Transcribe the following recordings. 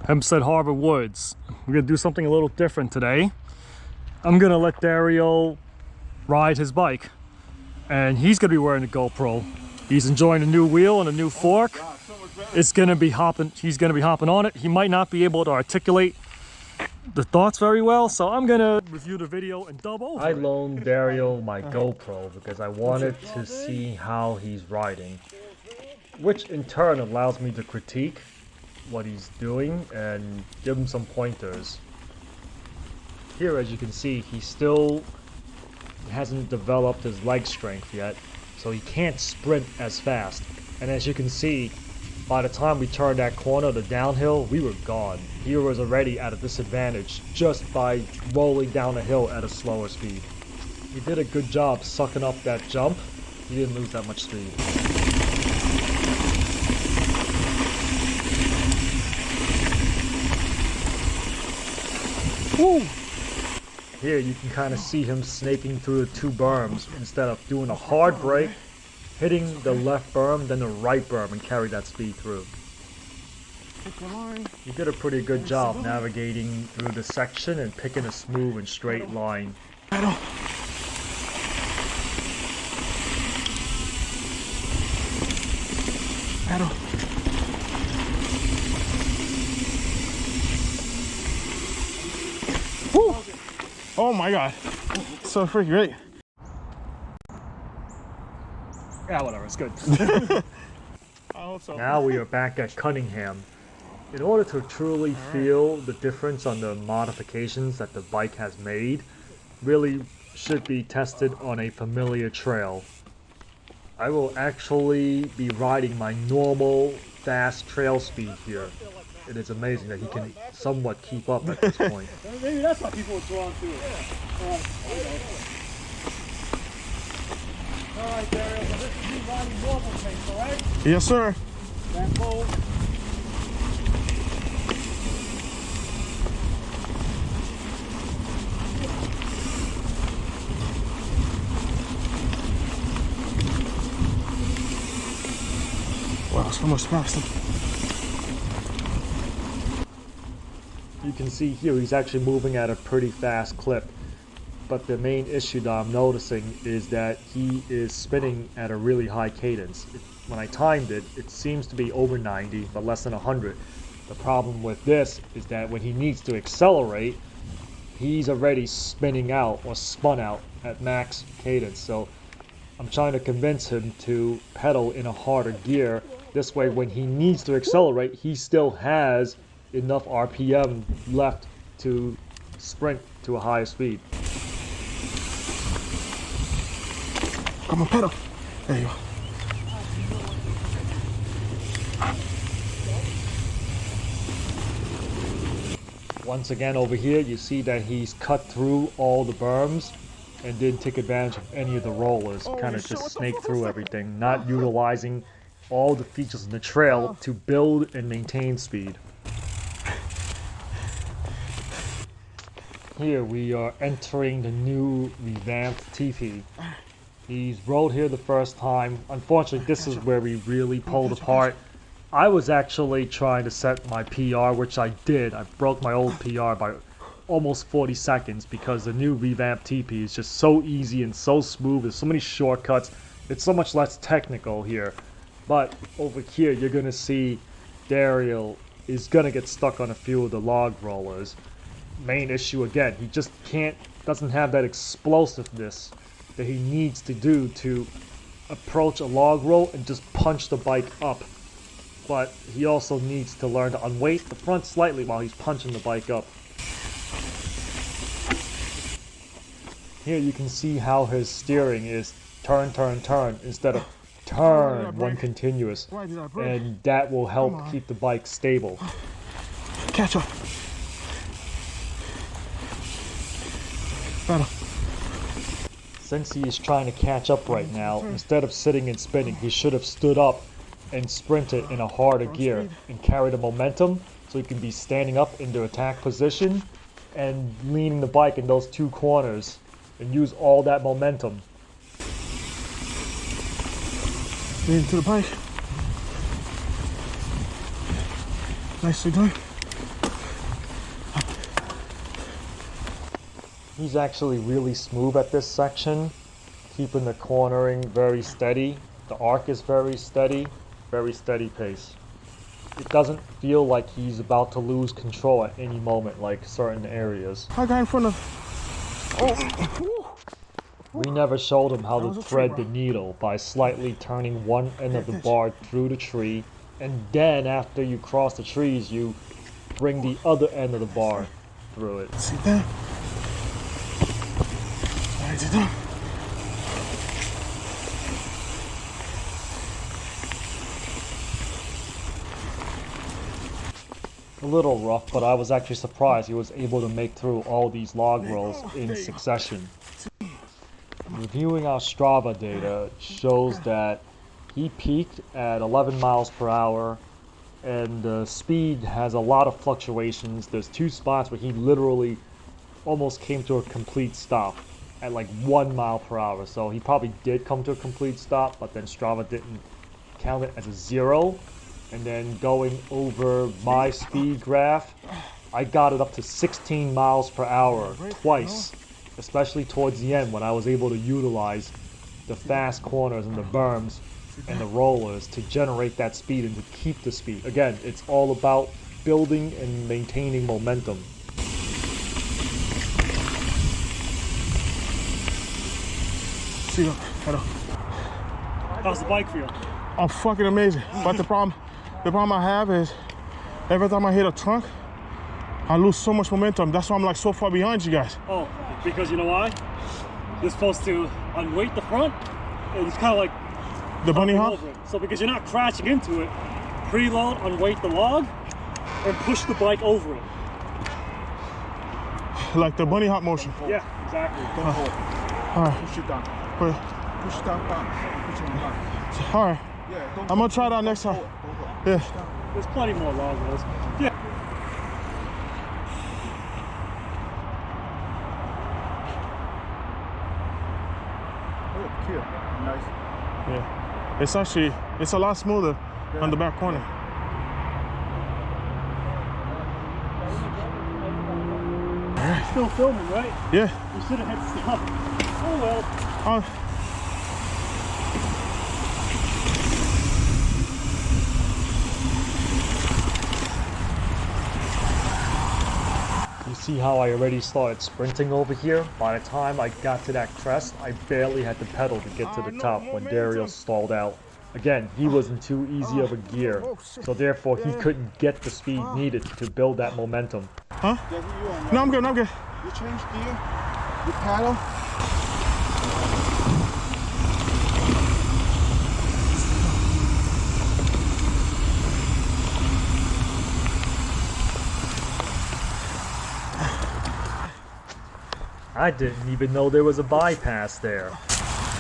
Hempstead Harbor Woods. We're gonna do something a little different today. I'm gonna let Dario ride his bike, and he's gonna be wearing a GoPro. He's enjoying a new wheel and a new fork. It's gonna be hopping. He's gonna be hopping on it. He might not be able to articulate the thoughts very well, so I'm gonna review the video and double. I loaned Dario my GoPro because I wanted to see how he's riding, which in turn allows me to critique what he's doing and give him some pointers. Here, as you can see, he still hasn't developed his leg strength yet, so he can't sprint as fast. And as you can see, by the time we turned that corner, the downhill, we were gone. He was already at a disadvantage just by rolling down a hill at a slower speed. He did a good job sucking up that jump. He didn't lose that much speed. Woo! Here you can kind of see him snaking through the two berms instead of doing a hard brake, hitting the left berm, then the right berm, and carry that speed through. You did a pretty good job navigating through the section and picking a smooth and straight line. Woo! Oh my god, so freaking great. Yeah, whatever, it's good. I hope so. Now we are back at Cunningham. In order to truly feel the difference on the modifications that the bike has made, really should be tested on a familiar trail. I will actually be riding my normal fast trail speed here. It is amazing that he can somewhat keep up at this point. Maybe that's how people are drawn to it. Alright, Dario, so this is you riding normal pace, alright? Yes, sir. Stand forward. Wow, so much faster. You can see here he's actually moving at a pretty fast clip. But the main issue that I'm noticing is that he is spinning at a really high cadence. When I timed it, it seems to be over 90, but less than 100. The problem with this is that when he needs to accelerate, he's already spinning out or spun out at max cadence. So I'm trying to convince him to pedal in a harder gear. This way, when he needs to accelerate, he still has enough RPM left to sprint to a higher speed. Come on, pedal. There you go. Once again over here, you see that he's cut through all the berms and didn't take advantage of any of the rollers. Kind of just snaked through everything, not utilizing all the features in the trail to build and maintain speed. Here we are entering the new revamped TP. He's rode here the first time. Unfortunately, this is where we really pulled apart. I was actually trying to set my PR, which I did. I broke my old PR by almost 40 seconds because the new revamped TP is just so easy and so smooth. There's so many shortcuts. It's so much less technical here. But over here, you're going to see Dario is going to get stuck on a few of the log rollers. Main issue again, he just doesn't have that explosiveness that he needs to do to approach a log roll and just punch the bike up. But he also needs to learn to unweight the front slightly while he's punching the bike up. Here you can see how his steering is turn, turn, turn instead of turn, one continuous. And that will help keep the bike stable. Catch up. Pedal. Since he is trying to catch up right now, instead of sitting and spinning, he should have stood up and sprinted in a harder gear and carry the momentum so he can be standing up in the attack position and leaning the bike in those two corners and use all that momentum. Lean into the bike. Nicely done. He's actually really smooth at this section, keeping the cornering very steady. The arc is very steady pace. It doesn't feel like he's about to lose control at any moment like certain areas. I got in front of. Oh. We never showed him how That to was a thread tree, the bro. needle by slightly turning one end of the attention. bar through the tree, and then after you cross the trees, you bring the other end of the bar through it. See that? Right it down. A little rough, but I was actually surprised he was able to make through all these log rolls in succession. Reviewing our Strava data shows that he peaked at 11 miles per hour, and the speed has a lot of fluctuations. There's two spots where he literally almost came to a complete stop at like 1 mile per hour. So he probably did come to a complete stop, but then Strava didn't count it as a 0. And then going over my speed graph, I got it up to 16 miles per hour twice, especially towards the end when I was able to utilize the fast corners and the berms and the rollers to generate that speed and to keep the speed. Again, it's all about building and maintaining momentum. See, hello. How's the bike feel? I'm fucking amazing. But the problem I have is every time I hit a trunk, I lose so much momentum. That's why I'm like so far behind you guys. Oh, because you know why? You're supposed to unweight the front, and it's kind of like The bunny hopping hop? over it. So because you're not crashing into it, preload, unweight the log, and push the bike over it. Like the bunny hop motion. Yeah, exactly. Don't hold. All right. Push it down. But, Push it down back. Push it back. all right. Yeah, don't I'm gonna try that next time. hold. Don't hold. Yeah. There's plenty more log rolls. Yeah. Oh, cute. Nice. Yeah. It's a lot smoother on the back corner. Still filming, right? Yeah. You should have hit stop. Oh well. You see how I already started sprinting over here? By the time I got to that crest, I barely had to pedal to get to the no top when momentum. Dario stalled out. Again, he was in too easy of a gear, so therefore he couldn't get the speed needed to build that momentum. Huh? Jackie, you on No, I'm good. I'm good. You change gear. You paddle. I didn't even know there was a bypass there.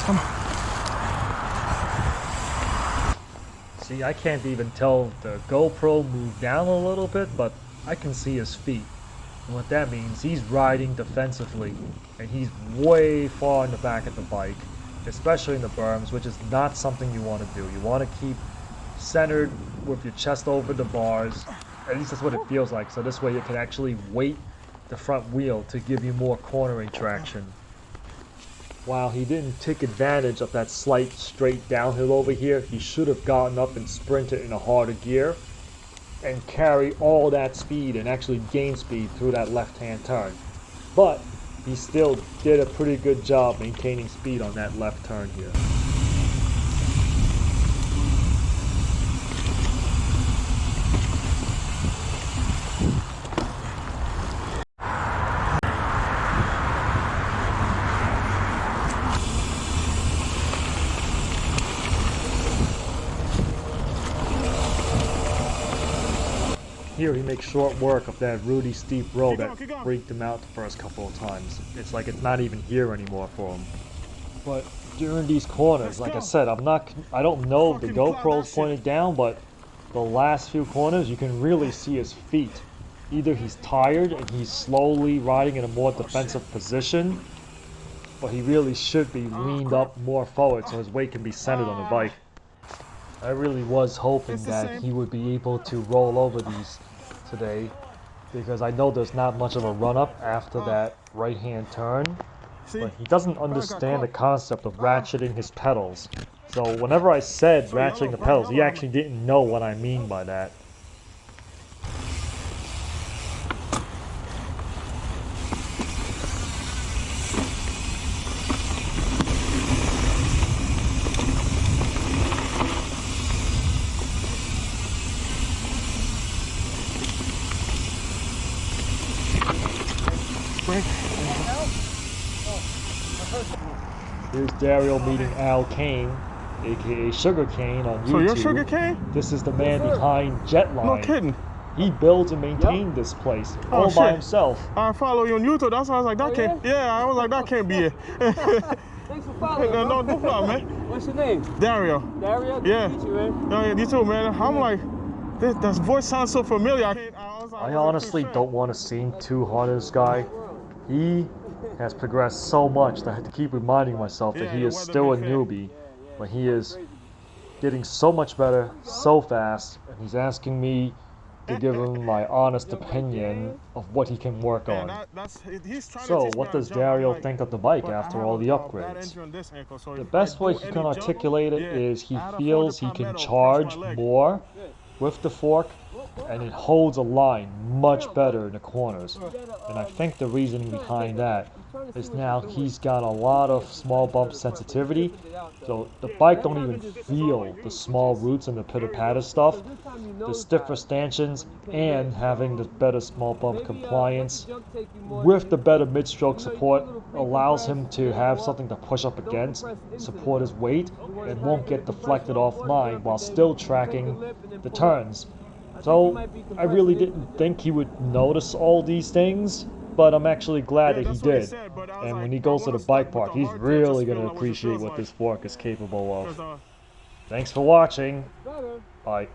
Come on. See, I can't even tell the GoPro moved down a little bit, but I can see his feet. And what that means, he's riding defensively, and he's way far in the back of the bike, especially in the berms, which is not something you want to do. You want to keep centered with your chest over the bars. At least that's what it feels like. So this way you can actually weight the front wheel to give you more cornering traction. While he didn't take advantage of that slight straight downhill over here, he should have gotten up and sprinted in a harder gear and carry all that speed and actually gain speed through that left-hand turn. But he still did a pretty good job maintaining speed on that left turn here. Here he makes short work of that really steep road that Keep going. freaked him out the first couple of times. It's like it's not even here anymore for him. But during these corners, like I said, I don't know if the Fucking plow that GoPro's shit. pointed down, but the last few corners you can really see his feet. Either he's tired and he's slowly riding in a more defensive position, but he really should be leaned up more forward so his weight can be centered on the bike. I really was hoping It's the that same. he would be able to roll over these today, because I know there's not much of a run-up after that right-hand turn, See? but he doesn't understand the concept of ratcheting his pedals. So whenever I said ratcheting the pedals, he actually didn't know what I mean by that. Here's Dario meeting Al Kane, aka Sugar Cane on YouTube. So you're Sugar Cane? This is the man behind Jetline. No kidding. He builds and maintains this place Oh, all by shit. himself. I follow you on YouTube. That's why I was like, that can't. Yeah, I was like, that can't be it. Thanks for following. No problem, man. What's your name? Dario. Dario? Good Yeah. to meet you, man. Yeah, you too, man. I'm like, that voice sounds so familiar. I honestly don't want to seem too hard on this guy. He has progressed so much that I have to keep reminding myself that he is still a newbie, but he is getting so much better so fast, and he's asking me to give him my honest opinion of what he can work on. So, what does Dario think of the bike after all the upgrades? The best way he can articulate it is he feels he can charge more with the fork, and it holds a line much better in the corners. And I think the reasoning behind that is now he's got a lot of small bump sensitivity, so the bike don't even feel the small roots and the pitter-patter stuff, the stiffer stanchions, and having the better small bump compliance with the better mid-stroke support allows him to have something to push up against, support his weight, and won't get deflected offline while still tracking the turns. So I really didn't think he would notice all these things, but I'm actually glad that he did. And when he goes to the bike park, he's really going to appreciate what this fork is capable of. Thanks for watching. Bye.